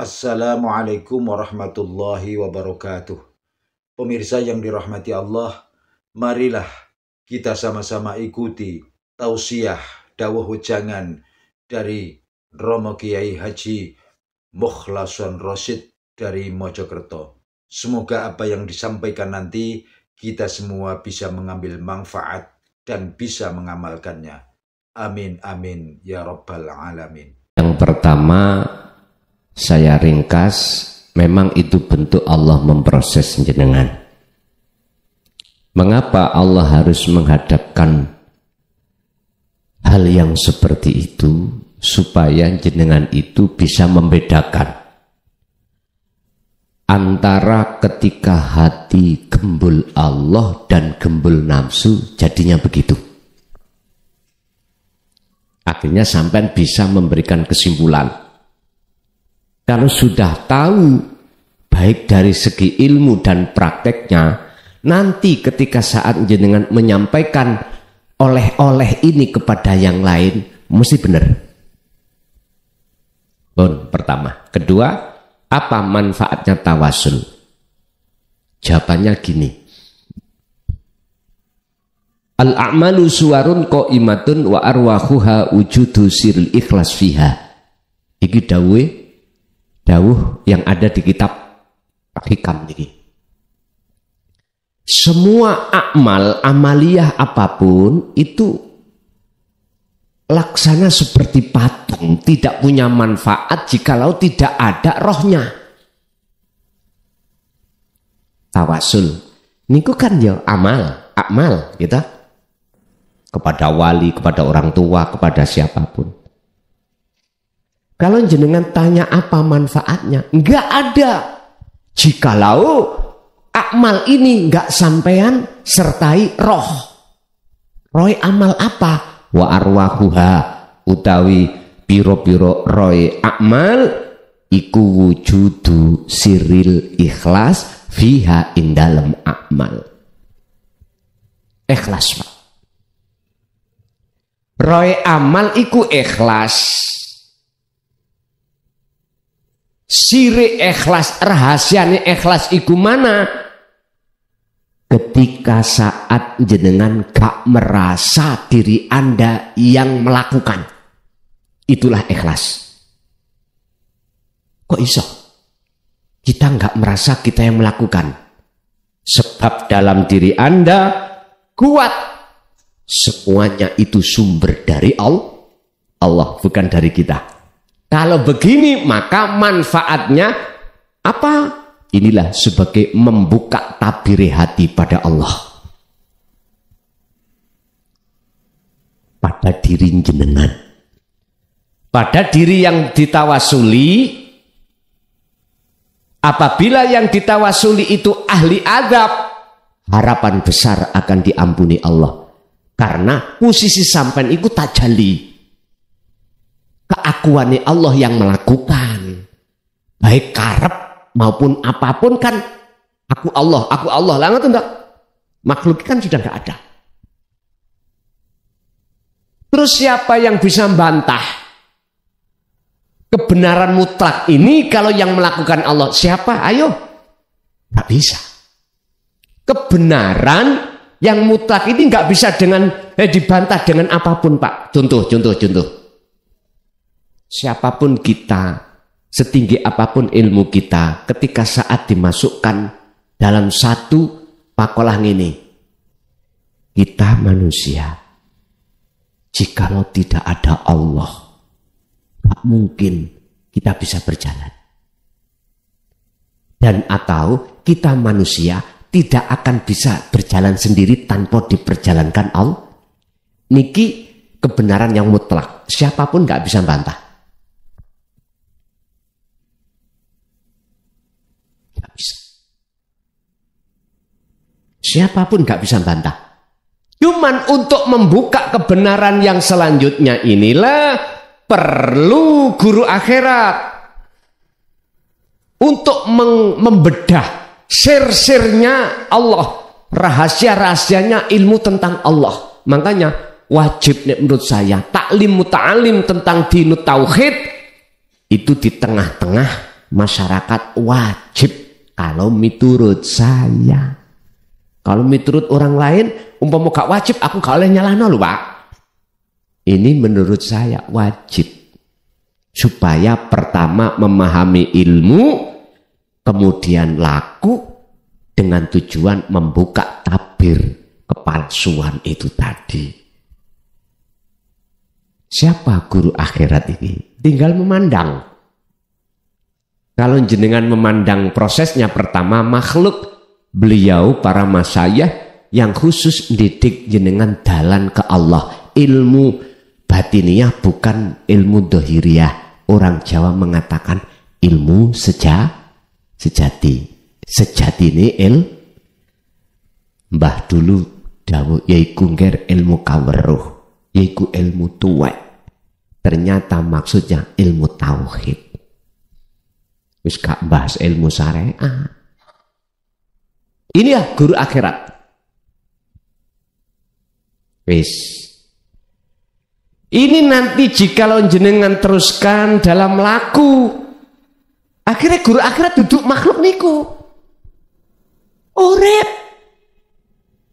Assalamualaikum warahmatullahi wabarakatuh. Pemirsa yang dirahmati Allah, marilah kita sama-sama ikuti tausiah dawuh wejangan dari Romo Kiai Haji Mukhlason Rosyid dari Mojokerto. Semoga apa yang disampaikan nanti kita semua bisa mengambil manfaat dan bisa mengamalkannya. Amin amin ya rabbal alamin. Yang pertama saya ringkas, memang itu bentuk Allah memproses jenengan. Mengapa Allah harus menghadapkan hal yang seperti itu? Supaya jenengan itu bisa membedakan antara ketika hati gembul Allah dan gembul nafsu, jadinya begitu. Akhirnya sampean bisa memberikan kesimpulan. Kalau sudah tahu baik dari segi ilmu dan prakteknya, nanti ketika saat jenengan menyampaikan oleh-oleh ini kepada yang lain, mesti benar. Pertama. Kedua, apa manfaatnya tawasul? Jawabannya gini. Al-a'malu suwarun qa'imatun wa arwahuha wujudu siril ikhlas fiha. Iki dawuh yang ada di kitab Hikam ini. Semua amaliyah apapun itu laksana seperti patung, tidak punya manfaat jikalau tidak ada rohnya. Tawasul niku kan ya amal kita kepada wali, kepada orang tua, kepada siapapun. Kalau jenengan tanya apa manfaatnya, enggak ada. Jikalau amal ini enggak sampean sertai roh. Roh amal apa? Wa arwahuha utawi piro-piro roh amal iku wujudu siril ikhlas fiha indalem amal. Ikhlas, Pak. Roh amal iku ikhlas. Siri ikhlas, rahasianya ikhlas iku mana? Ketika saat jenengan gak merasa diri Anda yang melakukan, itulah ikhlas. Kok iso? Kita gak merasa kita yang melakukan. Sebab dalam diri Anda kuat. Semuanya itu sumber dari Allah, bukan dari kita. Kalau begini maka manfaatnya apa? Inilah sebagai membuka tabir hati pada Allah. Pada diri jenengan. Pada diri yang ditawasuli. Apabila yang ditawasuli itu ahli adab, harapan besar akan diampuni Allah. Karena posisi sampean itu tajalli. Keakuannya Allah yang melakukan, baik karep maupun apapun kan aku Allah lah, ngerti enggak? Makhluk kan sudah enggak ada. Terus siapa yang bisa membantah kebenaran mutlak ini kalau yang melakukan Allah? Siapa? Ayo, enggak bisa. Kebenaran yang mutlak ini enggak bisa dengan dibantah dengan apapun, Pak. Contoh. Siapapun kita, setinggi apapun ilmu kita, ketika saat dimasukkan dalam satu pakolah ini, kita manusia, jikalau tidak ada Allah, tak mungkin kita bisa berjalan. Dan atau kita manusia tidak akan bisa berjalan sendiri tanpa diperjalankan Allah. Niki kebenaran yang mutlak, siapapun nggak bisa bantah. Siapapun gak bisa bantah. Cuman untuk membuka kebenaran yang selanjutnya inilah perlu guru akhirat untuk membedah sir-sirnya Allah, rahasia-rahasianya ilmu tentang Allah. Makanya wajib menurut saya taklim muta'alim tentang dinut tauhid itu di tengah-tengah masyarakat wajib kalau miturut saya. Kalau miturut orang lain, umpama gak wajib, aku gak oleh nyalahno lho, Pak. Ini menurut saya wajib. Supaya pertama memahami ilmu, kemudian laku dengan tujuan membuka tabir kepalsuan itu tadi. Siapa guru akhirat ini? Tinggal memandang. Kalau jenengan memandang prosesnya pertama makhluk, beliau para masyayikh yang khusus didik jenengan dalan ke Allah. Ilmu batiniyah bukan ilmu dohiriyah. Orang Jawa mengatakan ilmu sejati. Sejati ini mbah dulu dawuh yaiku ngger ilmu kaweruh, yaiku ilmu tuwek. Ternyata maksudnya ilmu tauhid. Wis gak bahas ilmu syariat. Ini ya guru akhirat. Wis. Ini nanti jikalau jenengan teruskan dalam laku, akhirnya guru akhirat duduk makhluk niku. Urip.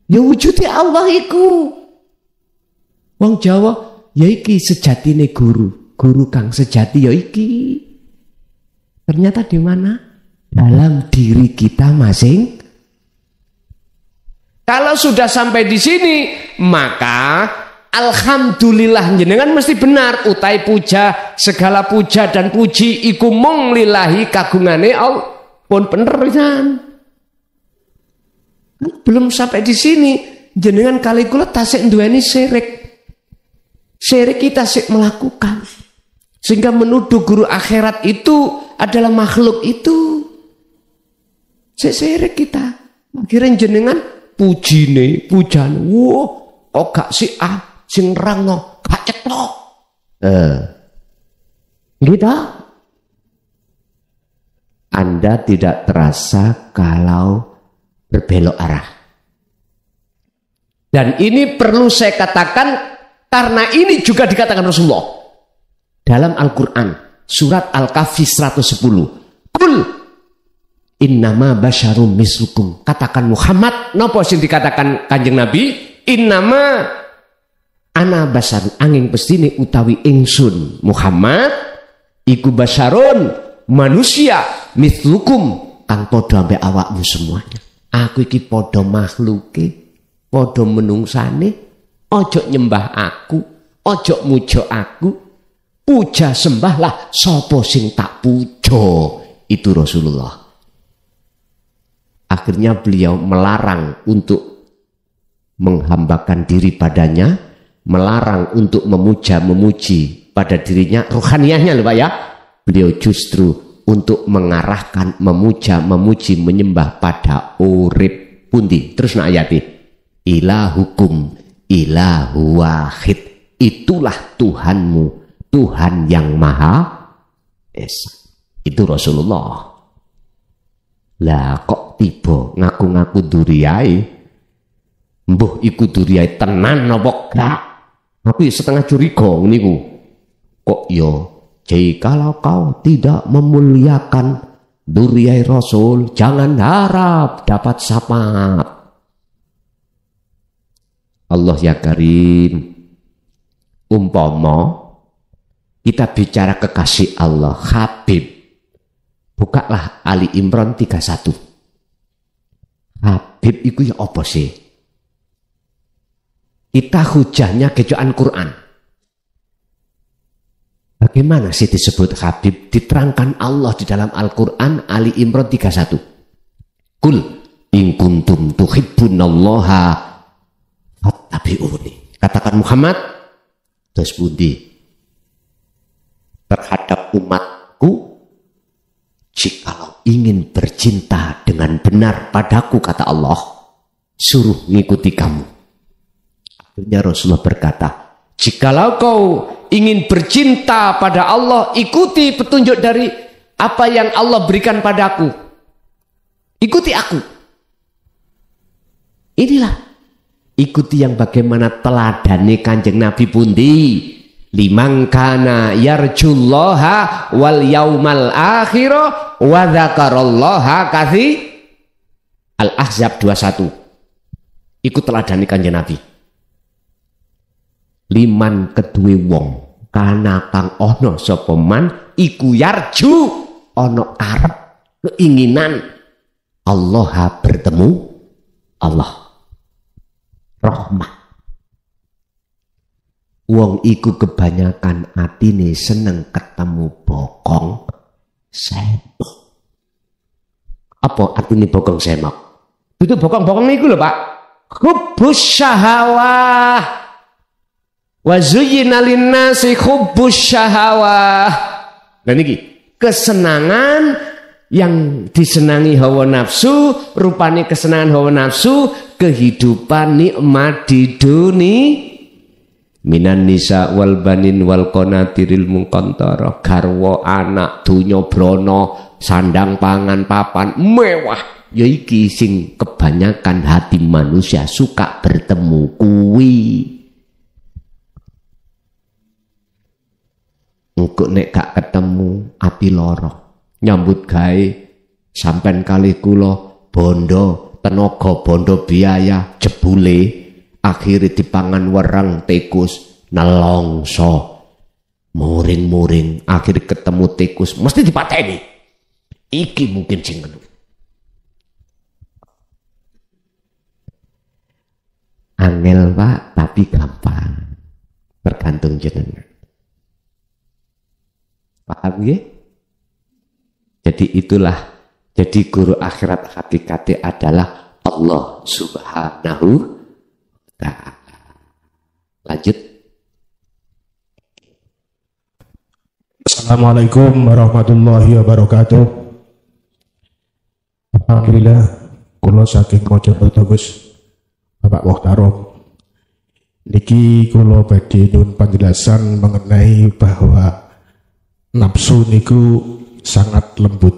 Ya wujudi Allah iku. Wong Jawa, ya iki sejatine guru. Guru kang sejati ya iki. Ternyata di mana? Dalam diri kita masing. Kalau sudah sampai di sini, maka alhamdulillah jenengan mesti benar utai puja, segala puja dan puji iku mung lillahi kagungane Allah. Pun bener pisan. Belum sampai di sini, jenengan kali kula tasik nduweni syirik. Syirik kita tasik melakukan. Sehingga menuduh guru akhirat itu adalah makhluk itu. Syirik kita. Akhirnya jenengan pujine, pujan. Wah, kok gak si A, sing nerangno, gak cetok. Gitu. Anda tidak terasa kalau berbelok arah. Dan ini perlu saya katakan karena ini juga dikatakan Rasulullah dalam Al-Quran surat Al-Kahfi 110. Qul innama basyarum mislukum. Katakan Muhammad, napa sing dikatakan Kanjeng Nabi? Innama ana basyarum, angin pestine utawi ingsun Muhammad iku basyarun manusia mislukum kang padha ambek awakmu semuanya. Aku iki padha makhluke, padha menungsane, ojo nyembah aku, ojo muja aku, puja sembahlah sapa sing tak puja. Itu Rasulullah. Akhirnya beliau melarang untuk menghambakan diri padanya, melarang untuk memuja-memuji pada dirinya, ruhaniyahnya lho Pak ya. Beliau justru untuk mengarahkan memuja-memuji menyembah pada urip pundi. Terus nak ayati ilahukum ilahu wahid, itulah Tuhanmu, Tuhan yang Maha Esa. Itu Rasulullah. Lah kok tiba ngaku-ngaku duriyai, mbuh iku duriyai tenan napa gak? Aku ya setengah curiga niku. Kok yo jikalau kau tidak memuliakan duriyai Rasul, jangan harap dapat syafaat. Allah ya Karim, umpama kita bicara kekasih Allah, Habib, bukalah Ali Imran 31. Habib itu ya apa sih? Kita hujahnya kejoan Quran. Bagaimana sih disebut Habib? Diterangkan Allah di dalam Al-Quran Ali Imran 31. Kul in kuntum tuhibbunallaha fattabi'uni. Katakan Muhammad, terus budi terhadap umatku, jikalau ingin bercinta dengan benar padaku, kata Allah, suruh ngikuti kamu. Akhirnya Rasulullah berkata, jikalau kau ingin bercinta pada Allah, ikuti petunjuk dari apa yang Allah berikan padaku. Ikuti aku. Inilah. Ikuti yang bagaimana teladani Kanjeng Nabi pundi. liman kana yarjullaha wal yaumal akhir wa dzakarallaha katsir. Al-Ahzab 21. Ikut teladani Kanjeng Nabi. Liman kedue wong kana kang ana sapa man iku yarju ana arep keinginan Allah bertemu Allah rahmat. Wong iku kebanyakan atine seneng ketemu bokong semok. Apa artine bokong semok? Itu bokong-bokong niku lho Pak. Hubbus syahawah. Wa zuyyina lin-nasi hubbus syahawah. Nah niki kesenangan yang disenangi hawa nafsu, rupane kesenangan hawa nafsu, kehidupan nikmat di dunia. Minan nisa wal banin wal qanatiril muqantara, garwa anak donya brana sandang pangan papan mewah, ya iki sing kebanyakan hati manusia suka bertemu kuwi. Engko nek gak ketemu ati lara, nyambut gawe sampean kalih kula bondo tenaga bondo biaya jebule akhirnya dipangan werang tikus nelongso muring-muring, akhirnya ketemu tikus mesti dipateni. Iki mungkin sing ngono. Angel Pak, tapi gampang, tergantung jenengan. Paham ya? Jadi itulah, jadi guru akhirat hakikatnya adalah Allah Subhanahu. Nah, lanjut. Assalamualaikum warahmatullahi wabarakatuh. Alhamdulillah, kula saking Mojokerto Bapak Muhtarom. Niki kula badhe nyuwun penjelasan mengenai bahwa nafsu niku sangat lembut.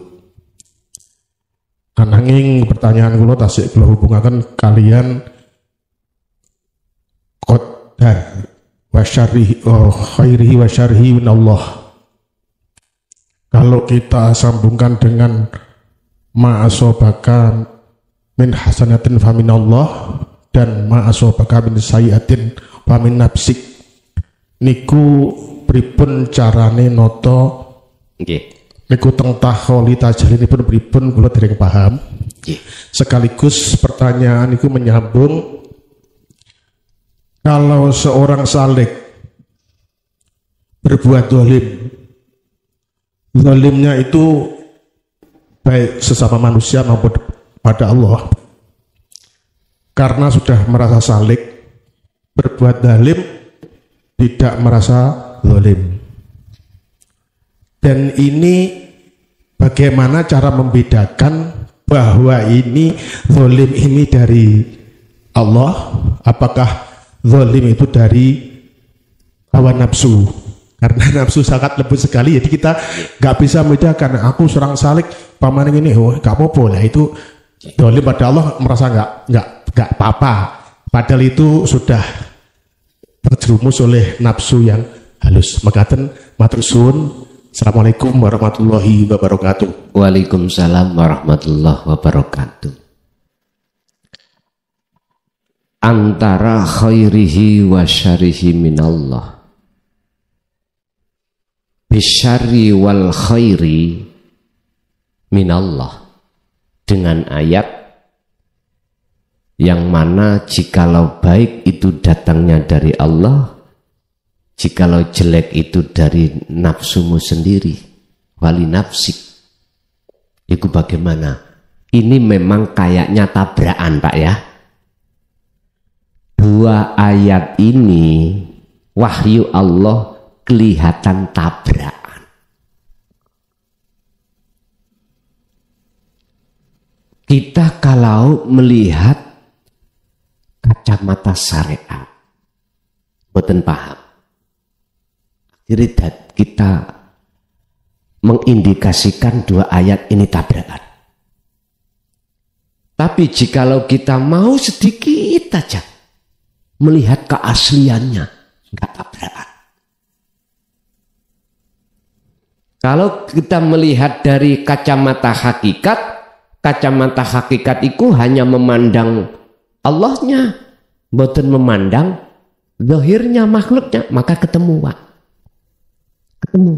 Ananging pertanyaan kula tasik kula hubungaken kalian qadar wa syarrihi khairihi wa syarrihi min Allah. Kalau kita sambungkan dengan ma'asobaka min hasanatin fa min Allah dan ma'asobaka min sayyiatin fa min nafsik, niku pripun carane nata nggih. Niku teng takholi tajalinipun pripun kula dereng paham. Nggih. Sekaligus pertanyaan niku menyambung, kalau seorang salik berbuat zalim, zalimnya itu baik sesama manusia maupun pada Allah, karena sudah merasa salik, berbuat zalim, tidak merasa zalim. Dan ini bagaimana cara membedakan bahwa ini zalim ini dari Allah, apakah zalim itu dari hawa nafsu? Karena nafsu sangat lembut sekali, jadi kita nggak bisa membedakan. Aku serang salik paman ini, oh nggak apa-apa lah, itu zalim pada Allah, merasa nggak apa-apa. Padahal itu sudah terjerumus oleh nafsu yang halus. Makaten matur suwun. Assalamualaikum warahmatullahi wabarakatuh. Waalaikumsalam warahmatullahi wabarakatuh. Antara khairihi wa syarihi minallah, bisyari wal khairi minallah, dengan ayat yang mana jikalau baik itu datangnya dari Allah, jikalau jelek itu dari nafsumu sendiri, wali nafsik. Itu bagaimana? Ini memang kayaknya tabrakan Pak ya. Dua ayat ini wahyu Allah kelihatan tabrakan. Kita kalau melihat kacamata syariat, boten paham. Jadi kita mengindikasikan dua ayat ini tabrakan. Tapi jikalau kita mau sedikit saja melihat keasliannya, enggak tabrakan. Kalau kita melihat dari kacamata hakikat itu hanya memandang Allahnya, boten memandang zahirnya makhluknya, maka ketemu Pak. Ketemu.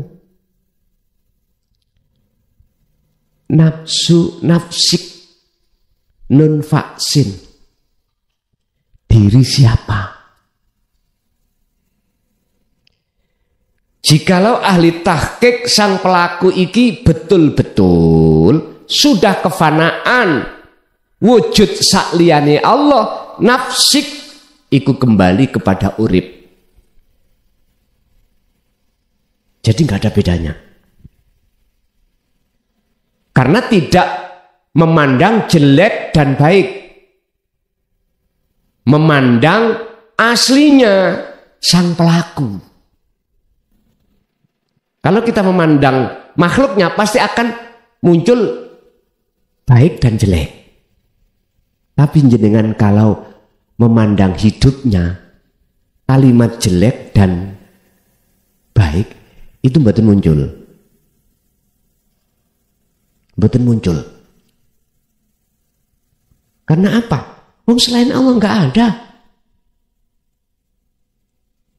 Nafsik nun vaksin. Diri siapa? Jikalau ahli tahqiq sang pelaku iki betul-betul sudah kefanaan wujud sakliyane Allah, nafsik iku kembali kepada urip. Jadi nggak ada bedanya. Karena tidak memandang jelek dan baik. Memandang aslinya sang pelaku. Kalau kita memandang makhluknya pasti akan muncul baik dan jelek. Tapi jenengan kalau memandang hidupnya, kalimat jelek dan baik itu mboten muncul. Mboten muncul. Karena apa? Selain Allah nggak ada.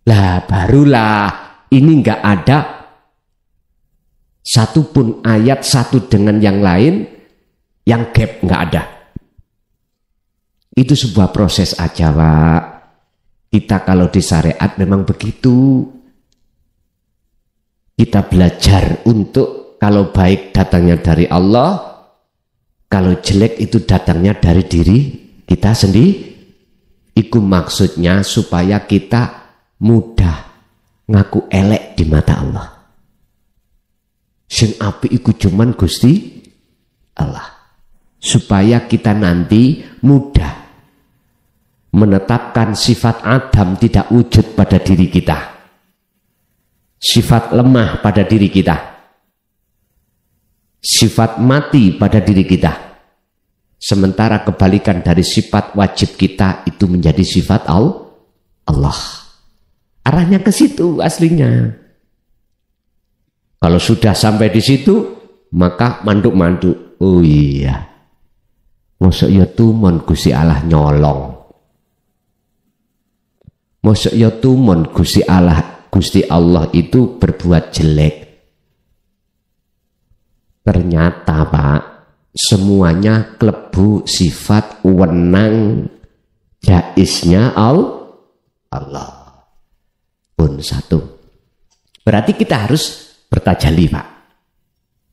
Lah barulah ini nggak ada satu pun ayat satu dengan yang lain yang gap, nggak ada. Itu sebuah proses aja Pak. Kita kalau di syariat memang begitu. Kita belajar untuk kalau baik datangnya dari Allah, kalau jelek itu datangnya dari diri kita sendiri. Itu maksudnya supaya kita mudah ngaku elek di mata Allah. Sing api iku cuman Gusti Allah. Supaya kita nanti mudah menetapkan sifat Adam tidak wujud pada diri kita. Sifat lemah pada diri kita. Sifat mati pada diri kita. Sementara kebalikan dari sifat wajib kita itu menjadi sifat Allah. Arahnya ke situ aslinya. Kalau sudah sampai di situ, maka manduk-manduk. Oh iya, mosok ya tumon Gusti Allah nyolong. Mosok ya tumon Gusti Allah itu berbuat jelek. Ternyata Pak, semuanya klebu sifat wenang jaisnya Allah. Pun satu. Berarti kita harus bertajali Pak.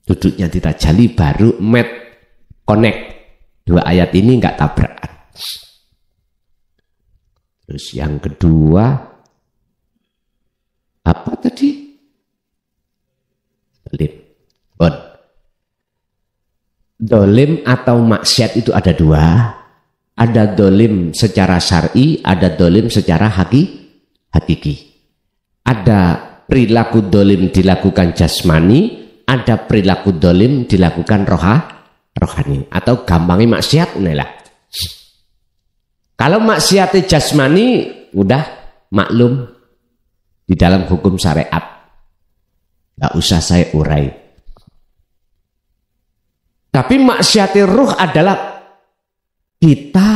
Duduknya ditajali baru connect. Dua ayat ini enggak tabrakan. Terus yang kedua apa tadi? Dolim atau maksiat itu ada dua. Ada dolim secara syar'i, ada dolim secara hakiki. Ada perilaku dolim dilakukan jasmani, ada perilaku dolim dilakukan rohani. Atau gampangnya maksiat inilah. Kalau maksiat jasmani udah maklum di dalam hukum syariat, nggak usah saya urai. Tapi maksiat ruh adalah kita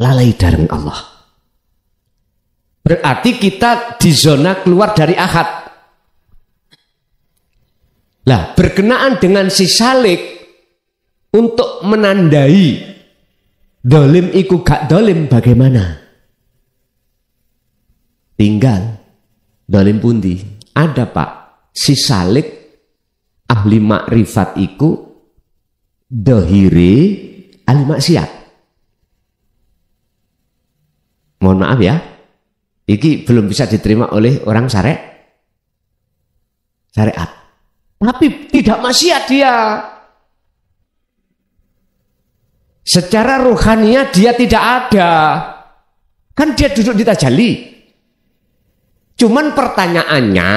lalai dari Allah. Berarti kita di zona keluar dari ahad. Lah, berkenaan dengan si salik untuk menandai dolim iku gak dolim bagaimana? Tinggal dolim pundi. Ada Pak, si salik ahli makrifat iku dohiri ahli maksiat. Mohon maaf ya, ini belum bisa diterima oleh orang syariat. Tapi tidak maksiat dia. Secara ruhaniah dia tidak ada. Kan dia duduk di tajalli. Cuman pertanyaannya,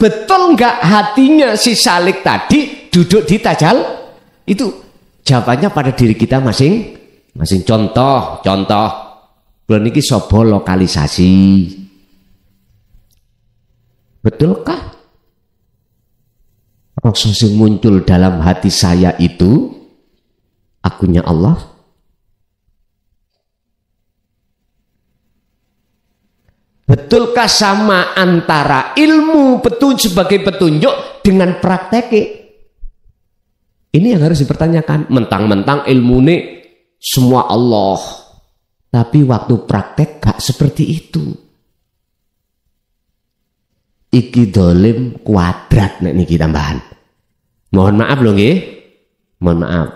betul nggak hatinya si salik tadi duduk di tajal? Itu jawabannya pada diri kita masing-masing. Contoh. Bulan ini sobo lokalisasi. Betulkah? rasa sing muncul dalam hati saya itu akunya Allah? Betulkah sama antara ilmu sebagai petunjuk dengan prakteknya? Ini yang harus dipertanyakan. Mentang-mentang ilmu ini semua Allah, tapi waktu praktek gak seperti itu. Iki dolim kuadrat nek niki tambahan. Mohon maaf loh nggih. Mohon maaf.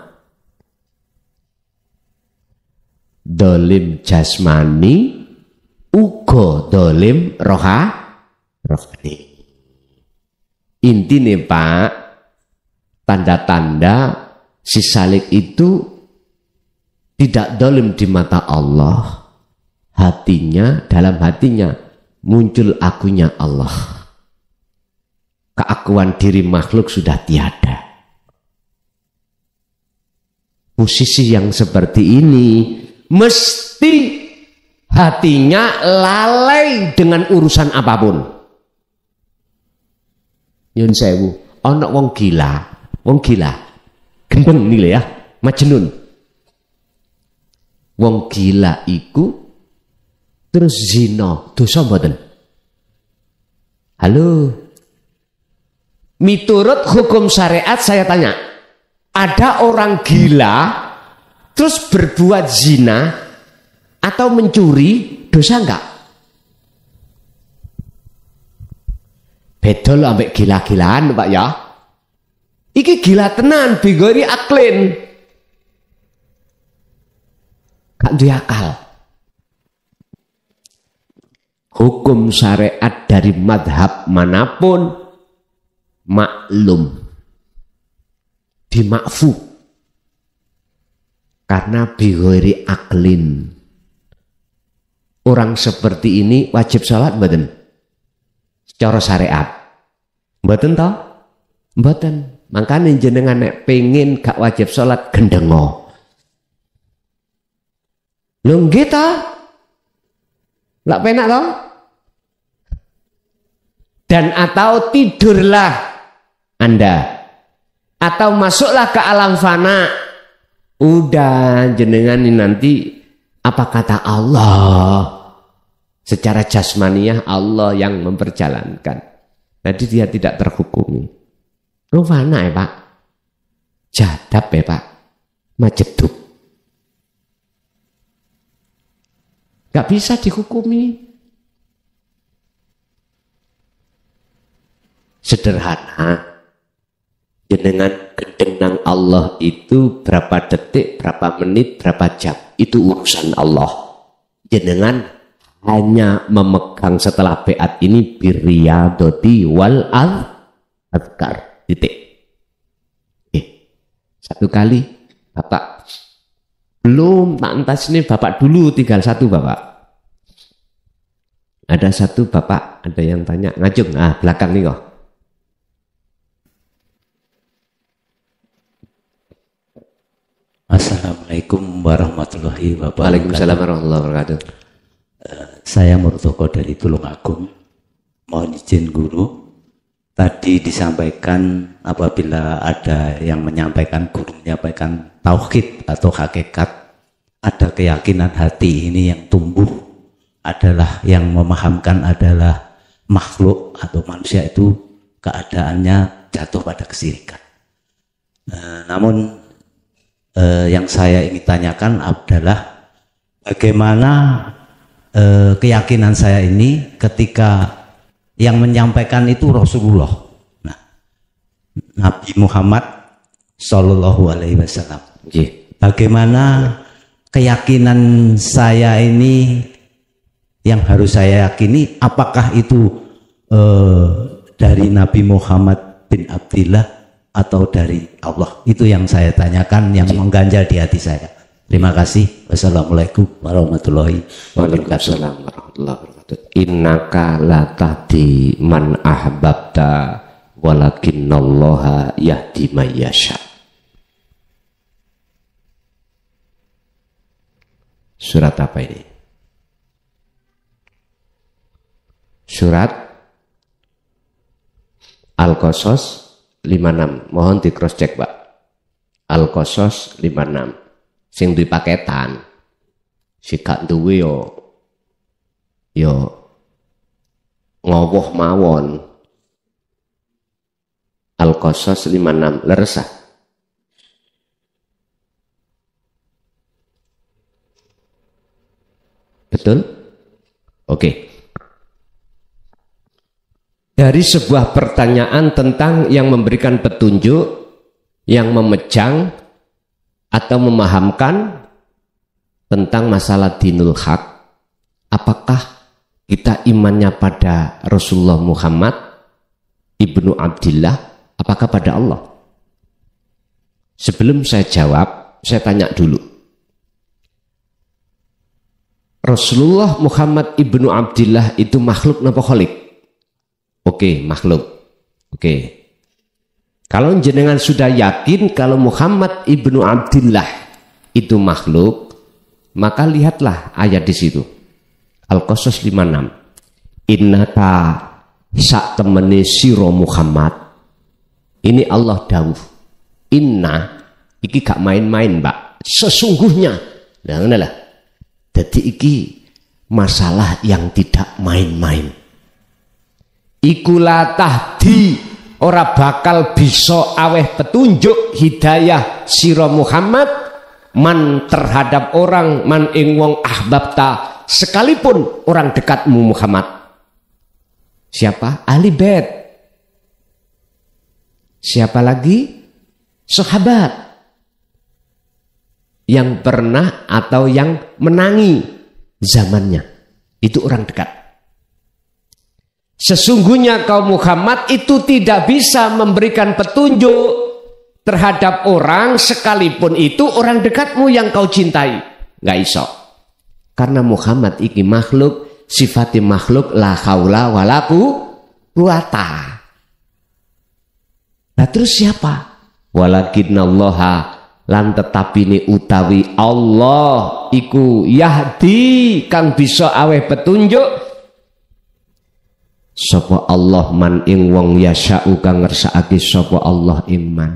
Dolim jasmani uga dolim rohani. Intine Pak, tanda-tanda si salik itu tidak dolim di mata Allah. Dalam hatinya muncul akunya Allah. Keakuan diri makhluk sudah tiada. Posisi yang seperti ini mesti hatinya lalai dengan urusan apapun. Nyun sewu, ana wong gila, gendeng nilai ya, majnun. Wong gila iku terus zina, dosa mboten? Halo. Miturut hukum syariat saya tanya, ada orang gila terus berbuat zina atau mencuri, dosa enggak? Beda loh ambek gila-gilaan Pak ya. Iki gila tenan, bigori aklin. Gak duwe akal. Hukum syariat dari madhab manapun maklum, dimakfu, karena bigori aklin. Orang seperti ini wajib sholat mboten? Secara syariat mboten toh? Mboten. Makanya jenengan nek pengen gak wajib sholat gendengo. Lho nggih ta? Lak penak toh? Dan atau tidurlah Anda, atau masuklah ke alam fana. Udah jenengan ini nanti apa kata Allah? Secara jasmaniah Allah yang memperjalankan. Jadi dia tidak terhukumi. Lu fana ya Pak? Jadab ya Pak? Majedub. Gak bisa dihukumi. Sederhana. Jenengan gendeng Allah itu berapa detik, berapa menit, berapa jam. Itu urusan Allah. Jenengan hanya memegang setelah beat ini birriyadoti wal adhkar. Titik. Satu kali Bapak belum tak entas ini Bapak dulu, tinggal satu Bapak. Ada satu Bapak, ada yang tanya ngajung, belakang nih kok. Assalamualaikum warahmatullahi wabarakatuh. Waalaikumsalam warahmatullahi wabarakatuh. Saya Murtoko dari Tulungagung. Mohon izin guru. Tadi disampaikan apabila ada yang menyampaikan, guru menyampaikan tauhid atau hakikat, ada keyakinan hati ini yang tumbuh adalah yang memahamkan adalah makhluk atau manusia itu keadaannya jatuh pada kesyirikan. Namun yang saya ingin tanyakan adalah bagaimana keyakinan saya ini ketika yang menyampaikan itu Rasulullah, Nabi Muhammad Sallallahu Alaihi Wasallam. Bagaimana keyakinan saya ini yang harus saya yakini, apakah itu dari Nabi Muhammad bin Abdillah atau dari Allah? Itu yang saya tanyakan, yang mengganjal di hati saya. Terima kasih. Wassalamualaikum warahmatullahi wabarakatuh. Innaka la tahdi man ahbabta walakinnallaha yahdi man yasha. Surat apa ini? Surat Al-Qasas 56. Mohon di cross check, Pak. Al-Qasas 56. Sing duwe paketan. Si gak duwe yo ngowoh mawon. Al-Qasas 56. Leres ah. Betul? Oke. Dari sebuah pertanyaan tentang yang memberikan petunjuk, yang memejang atau memahamkan tentang masalah dinul haq, apakah kita imannya pada Rasulullah Muhammad ibnu Abdillah, apakah pada Allah? Sebelum saya jawab, saya tanya dulu. Rasulullah Muhammad ibnu Abdillah itu makhluk napa khalik? Oke, makhluk. Oke. Kalau jenengan sudah yakin kalau Muhammad ibnu Abdillah itu makhluk, maka lihatlah ayat di situ. Al-Qasas 56. Innaka sak temene sira Muhammad. Ini Allah dawuh. Inna iki gak main-main, Mbak. Sesungguhnya. Nah, ngono lah. Dadi iki masalah yang tidak main-main. Iku la tahdi, ora bakal bisa aweh petunjuk hidayah sira Muhammad man terhadap orang man ing wong ahbabta, sekalipun orang dekatmu Muhammad. Siapa? Ahli bait. Siapa lagi? Sahabat yang pernah atau yang menangi zamannya. Itu orang dekat. Sesungguhnya kaum Muhammad itu tidak bisa memberikan petunjuk terhadap orang sekalipun itu orang dekatmu yang kau cintai. Nggak iso. Karena Muhammad iki makhluk, sifatnya makhluk, la haula wala quwata. Nah terus siapa? Walakinnallaha, lan tetapi ini utawi Allah iku yahdi kang bisa aweh petunjuk sapa Allah man ing wong yasha'u kang ngersakake sapa Allah iman.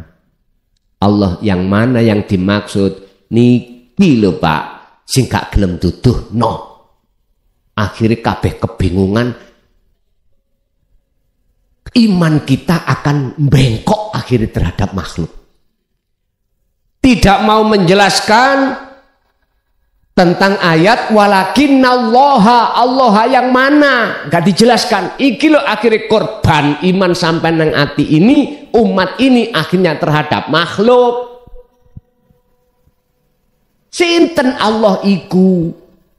Allah yang mana yang dimaksud? Niki lho Pak, sing gak gelem duduh no. Akhirnya kabeh kebingungan. Iman kita akan bengkok akhirnya terhadap makhluk. Tidak mau menjelaskan tentang ayat walakinnallaha, Allah yang mana, gak dijelaskan. Iki lo akhirnya korban iman sampai nang ati ini, umat ini akhirnya terhadap makhluk. Sinten Allah iku?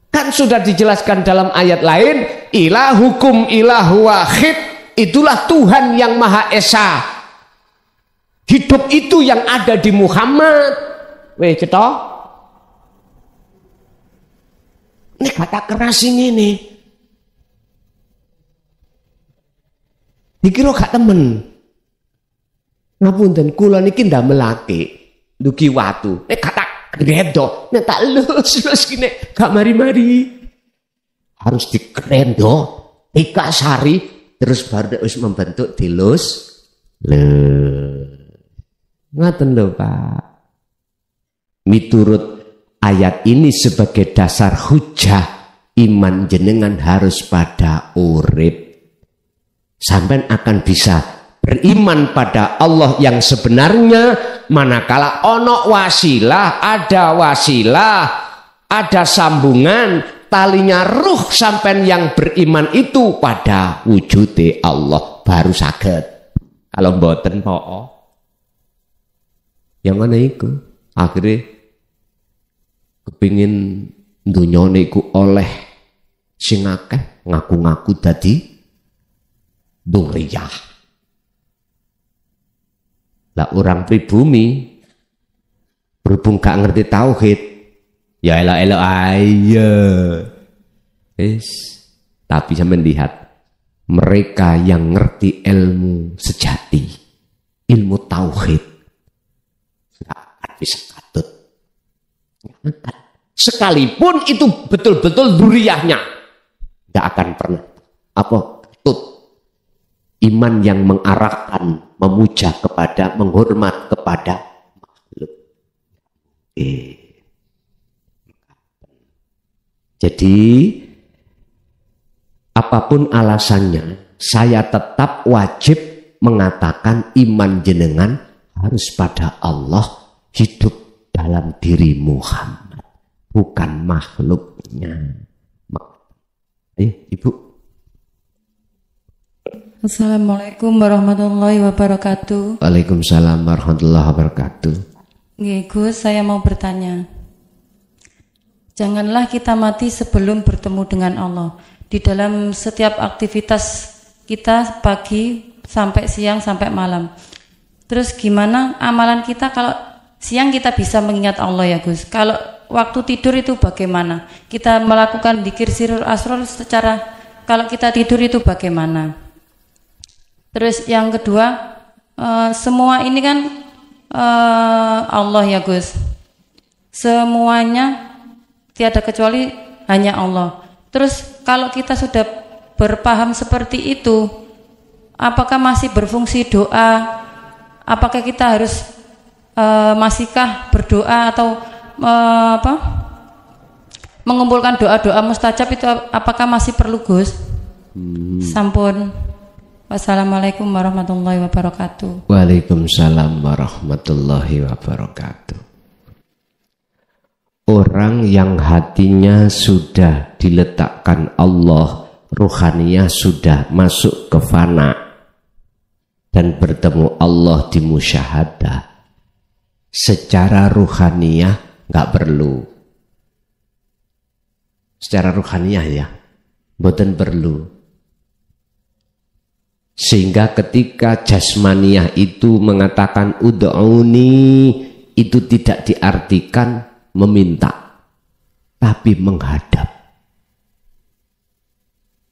Kan sudah dijelaskan dalam ayat lain, ilahukum ilahu wahid, itulah Tuhan yang Maha Esa. Hidup itu yang ada di Muhammad. Weh cetok. Ini kata keras ini. Dikira gak temen. Ngapunten kula niki ndamelake dugi watu. Nek kata gredo, nek tak lus kene gak mari-mari. Harus dikrendo, dikasari terus baru wis membentuk dilus. Ngaten lho Pak. Miturut ayat ini sebagai dasar hujah, iman jenengan harus pada urip. Sampai akan bisa beriman pada Allah yang sebenarnya, manakala ono wasilah, ada sambungan, talinya ruh sampai yang beriman itu pada wujude Allah baru saged. Kalau mboten po, yang mana itu? Akhirnya kepingin dunyane iku oleh sing akeh ngaku-ngaku dadi duriyah. Lah orang pribumi berhubung gak ngerti tauhid, ya elok-elok aja. Tapi sampeyan lihat mereka yang ngerti ilmu sejati, ilmu tauhid, gak bisa katut. Sekalipun itu betul-betul duriyahnya, gak akan pernah apa tut. iman yang mengarahkan memuja kepada, menghormat kepada makhluk. Jadi apapun alasannya, saya tetap wajib mengatakan iman jenengan harus pada Allah, hidup dalam diri Muhammad, bukan makhluknya. Ibu. Assalamualaikum warahmatullahi wabarakatuh. Waalaikumsalam warahmatullahi wabarakatuh. Nggih, Gus, saya mau bertanya. Janganlah kita mati sebelum bertemu dengan Allah. Di dalam setiap aktivitas kita pagi sampai siang sampai malam. Terus gimana amalan kita kalau siang kita bisa mengingat Allah ya Gus? Kalau waktu tidur itu bagaimana? Kita melakukan dzikir sirrul asrar secara kalau kita tidur itu bagaimana? Terus yang kedua, semua ini kan Allah ya Gus. Semuanya tiada kecuali hanya Allah. Terus kalau kita sudah berpaham seperti itu, apakah masih berfungsi doa? Apakah kita harus masihkah berdoa atau mengumpulkan doa-doa mustajab itu apakah masih perlu Gus? Sampun. Wassalamualaikum warahmatullahi wabarakatuh. Waalaikumsalam warahmatullahi wabarakatuh. Orang yang hatinya sudah diletakkan Allah, ruhaniyah sudah masuk ke fana dan bertemu Allah di musyahadah, secara ruhaniyah nggak perlu. Secara ruhaniyah ya, mboten perlu. Sehingga ketika jasmaniyah itu mengatakan ud'uni, itu tidak diartikan meminta, tapi menghadap.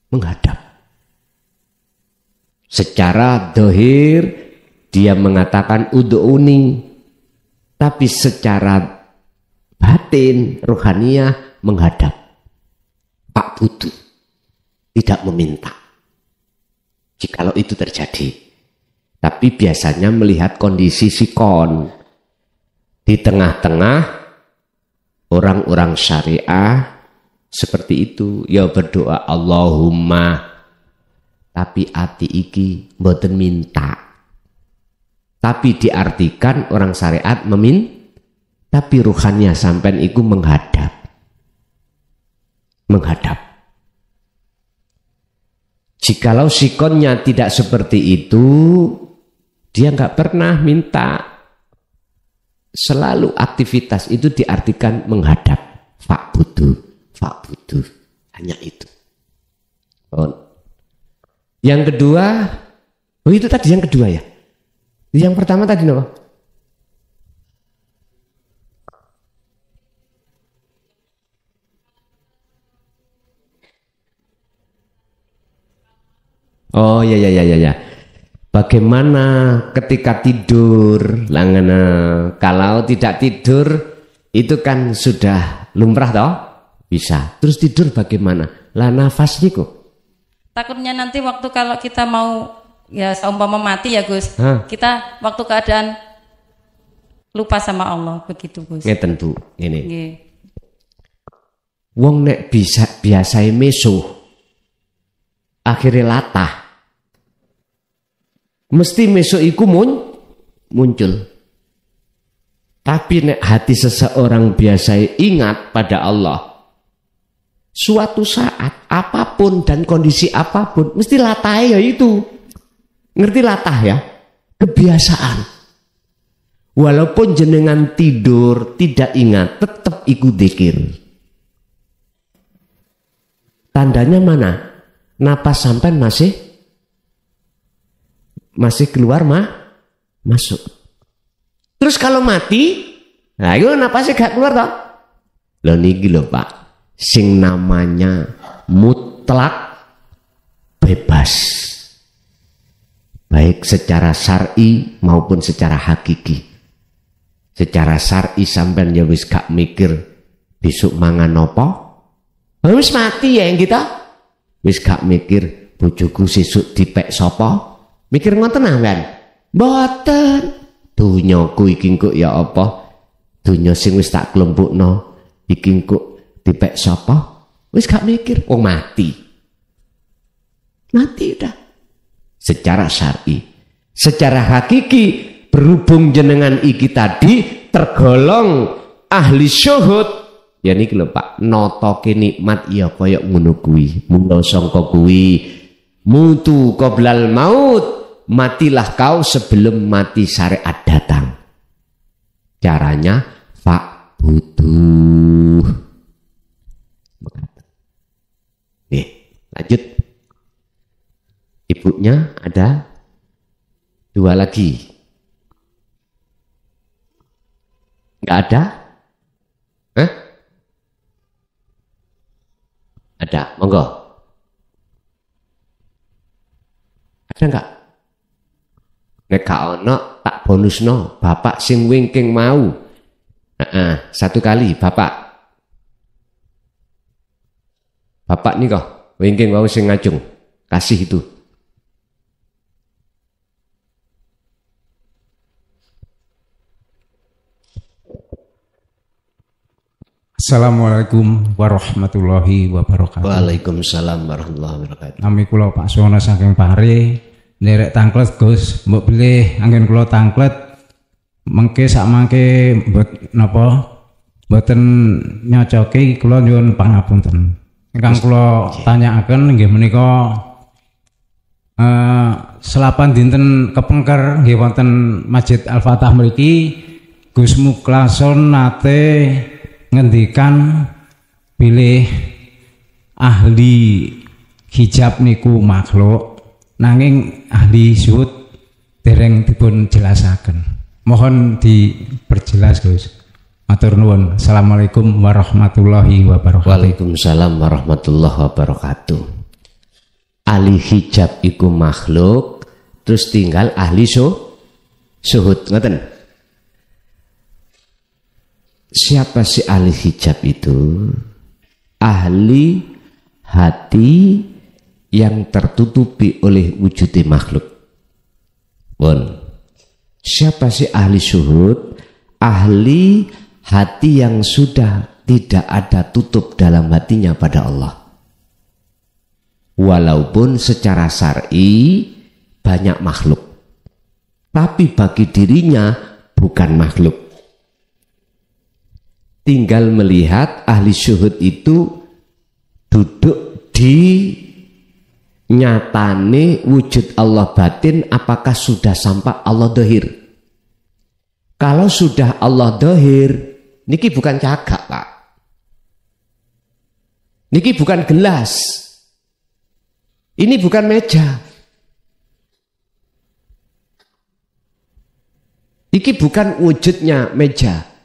Menghadap. Secara dohir dia mengatakan ud'uni, tapi secara batin ruhaniyah menghadap. Pak butuh, tidak meminta. Jikalau itu terjadi, tapi biasanya melihat kondisi sikon di tengah-tengah orang-orang syariah seperti itu, ya berdoa Allahumma, tapi ati iki mboten minta, tapi diartikan orang syariat tapi ruhannya sampean iku menghadap. Jikalau sikonnya tidak seperti itu, dia nggak pernah minta. Selalu aktivitas itu diartikan menghadap. Fak butuh. Hanya itu. Yang kedua, itu tadi yang kedua ya. Yang pertama tadi apa? Oh ya. Bagaimana ketika tidur? Kalau tidak tidur itu kan sudah lumrah toh? Bisa. Terus tidur bagaimana? Lah nafas niku. Takutnya nanti waktu kalau kita mau ya seumpama mati ya Gus. Kita waktu keadaan lupa sama Allah begitu Gus. Ngeten Bu, ngene. Nggih. Wong nek biasa mesuh akhirnya latah. Mesti mesok iku muncul. Tapi nek hati seseorang biasa ingat pada Allah, suatu saat apapun dan kondisi apapun mesti latah ya itu. Ngerti latah ya? Kebiasaan. Walaupun jenengan tidur tidak ingat, tetap ikut dzikir. Tandanya mana? Napas sampai masih keluar masuk. Terus kalau mati, nah itu napasnya gak keluar toh. Loh niki lho Pak, sing namanya mutlak bebas. Baik secara syar'i maupun secara hakiki. Secara syar'i sampean ya wis gak mikir besok mangan apa? Wis mati ya yang kita. Wis gak mikir bojoku sesuk dipek sapa? Mikir ngoten sampean? Mboten. Dunyaku iki kok ya apa? Dunya sing wis tak kelompokno iki kok dipek sapa? Wis gak mikir, wong mati. Mati udah. Secara syar'i, secara hakiki berhubung jenengan iki tadi tergolong ahli syuhud. Ya niki lho Pak, notoke nikmat ya kaya ngono kuwi. Mula sangka kuwi mutu qoblal maut, matilah kau sebelum mati syariat datang. Caranya fa'buduh. Nih, lanjut. Ibunya ada 2 lagi. Enggak ada? Hah? Ada, monggo. Ada enggak? Nek gak ono tak bonusno, bapak sing wingking mau. Satu kali bapak. Bapak nih kok wingking mau sing ngajung. Kasih itu. Assalamualaikum warahmatullahi wabarakatuh. Waalaikumsalam warahmatullahi wabarakatuh. Nami kula Pak Sono saking Pare, nderek tangklet Gus, mbok pilih anggen kula tangklet mengke sak mangke mboten nyocoke kula nyuwun pangapunten. Ingkang kula tanyakaken nggih menika selapan dinten kepengker nggih wonten Masjid Al-Fatah mriki Gus Muklason nate ngendikan pilih ahli hijab niku makhluk nanging ahli syuhud dereng dipun jelasaken. Mohon diperjelas Gus. Matur nuwun. Assalamualaikum warahmatullahi wabarakatuh. Waalaikumsalam warahmatullahi wabarakatuh. Ahli hijab iku makhluk, terus tinggal ahli syuhud. Ngoten. Siapa si ahli hijab itu? Ahli hati yang tertutupi oleh wujudnya makhluk. Siapa si ahli syuhud? Ahli hati yang sudah tidak ada tutup dalam hatinya pada Allah. Walaupun secara syar'i banyak makhluk, tapi bagi dirinya bukan makhluk. Tinggal melihat ahli syuhud itu duduk di nyatane wujud Allah batin, apakah sudah sampai Allah dohir. Kalau sudah Allah dohir, niki bukan cagak Pak, niki bukan gelas, ini bukan meja, niki bukan wujudnya meja.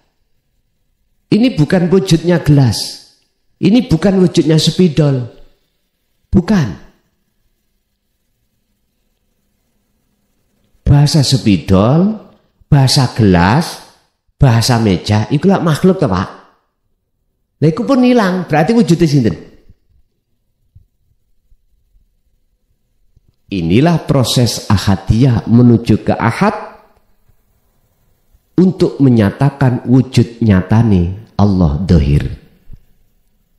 Ini bukan wujudnya gelas. Ini bukan wujudnya spidol. Bukan. Bahasa spidol, bahasa gelas, bahasa meja, itulah makhluk toh Pak. Nah itu pun hilang, berarti wujudnya sinten. Inilah proses ahadiyah menuju ke ahad untuk menyatakan wujud nyatane Allah dohir.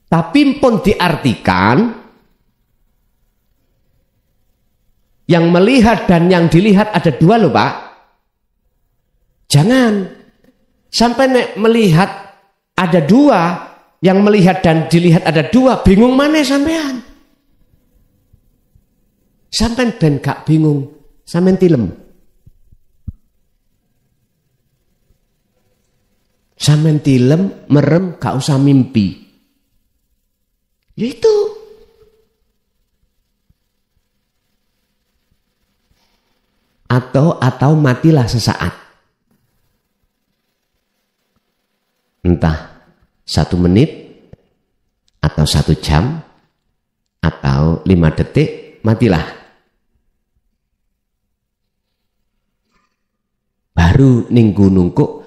Tapi pun diartikan yang melihat dan yang dilihat ada 2 loh Pak. Jangan sampai melihat ada 2, yang melihat dan dilihat ada 2, bingung mana sampean? Sampean ben gak bingung, sampean tilem. Sampean tilem, merem, gak usah mimpi. Itu. Atau matilah sesaat. Entah 1 menit, atau 1 jam, atau 5 detik, matilah. Baru ning gunung kok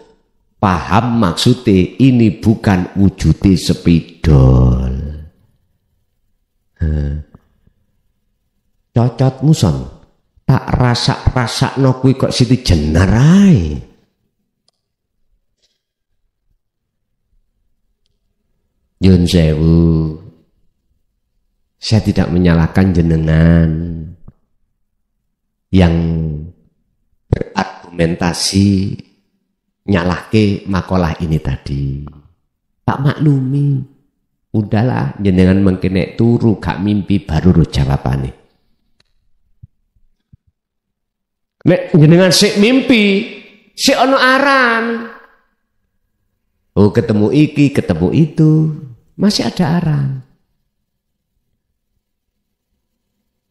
paham maksudnya ini bukan wujudnya spidol. Cocot muson tak tak rasak-rasakno kuwi kok Siti Jenar ae. Nyuwun sewu. Saya tidak menyalahkan jenengan yang berargumentasi nyalahke makalah ini tadi. Tak maklumi. Udahlah jenengan mengkene turu gak mimpi baru ro jawabane. Nek jenengan sik mimpi, sik ono aran. Oh ketemu iki, ketemu itu, masih ada aran.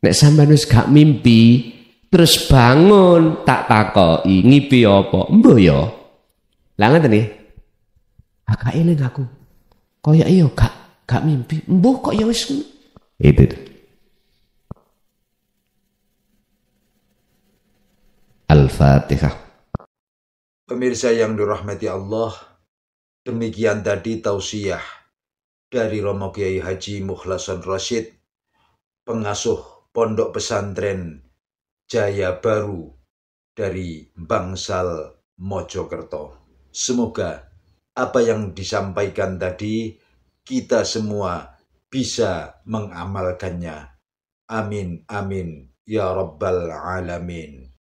Nek sampeyan wis gak mimpi, terus bangun tak takoki ngipi apa? Embuh ya. Lah ngoten nggih. Agak eling aku. Kaya iya gak mimpi. Embuh kok ya wis. Itu. Al-Fatihah. Pemirsa yang dirahmati Allah, demikian tadi tausiah dari Romo Kiai Haji Mukhlason Rasyid, pengasuh Pondok Pesantren Jaya Baru dari Bangsal Mojokerto. Semoga apa yang disampaikan tadi kita semua bisa mengamalkannya. Amin, amin, ya Rabbal Alamin.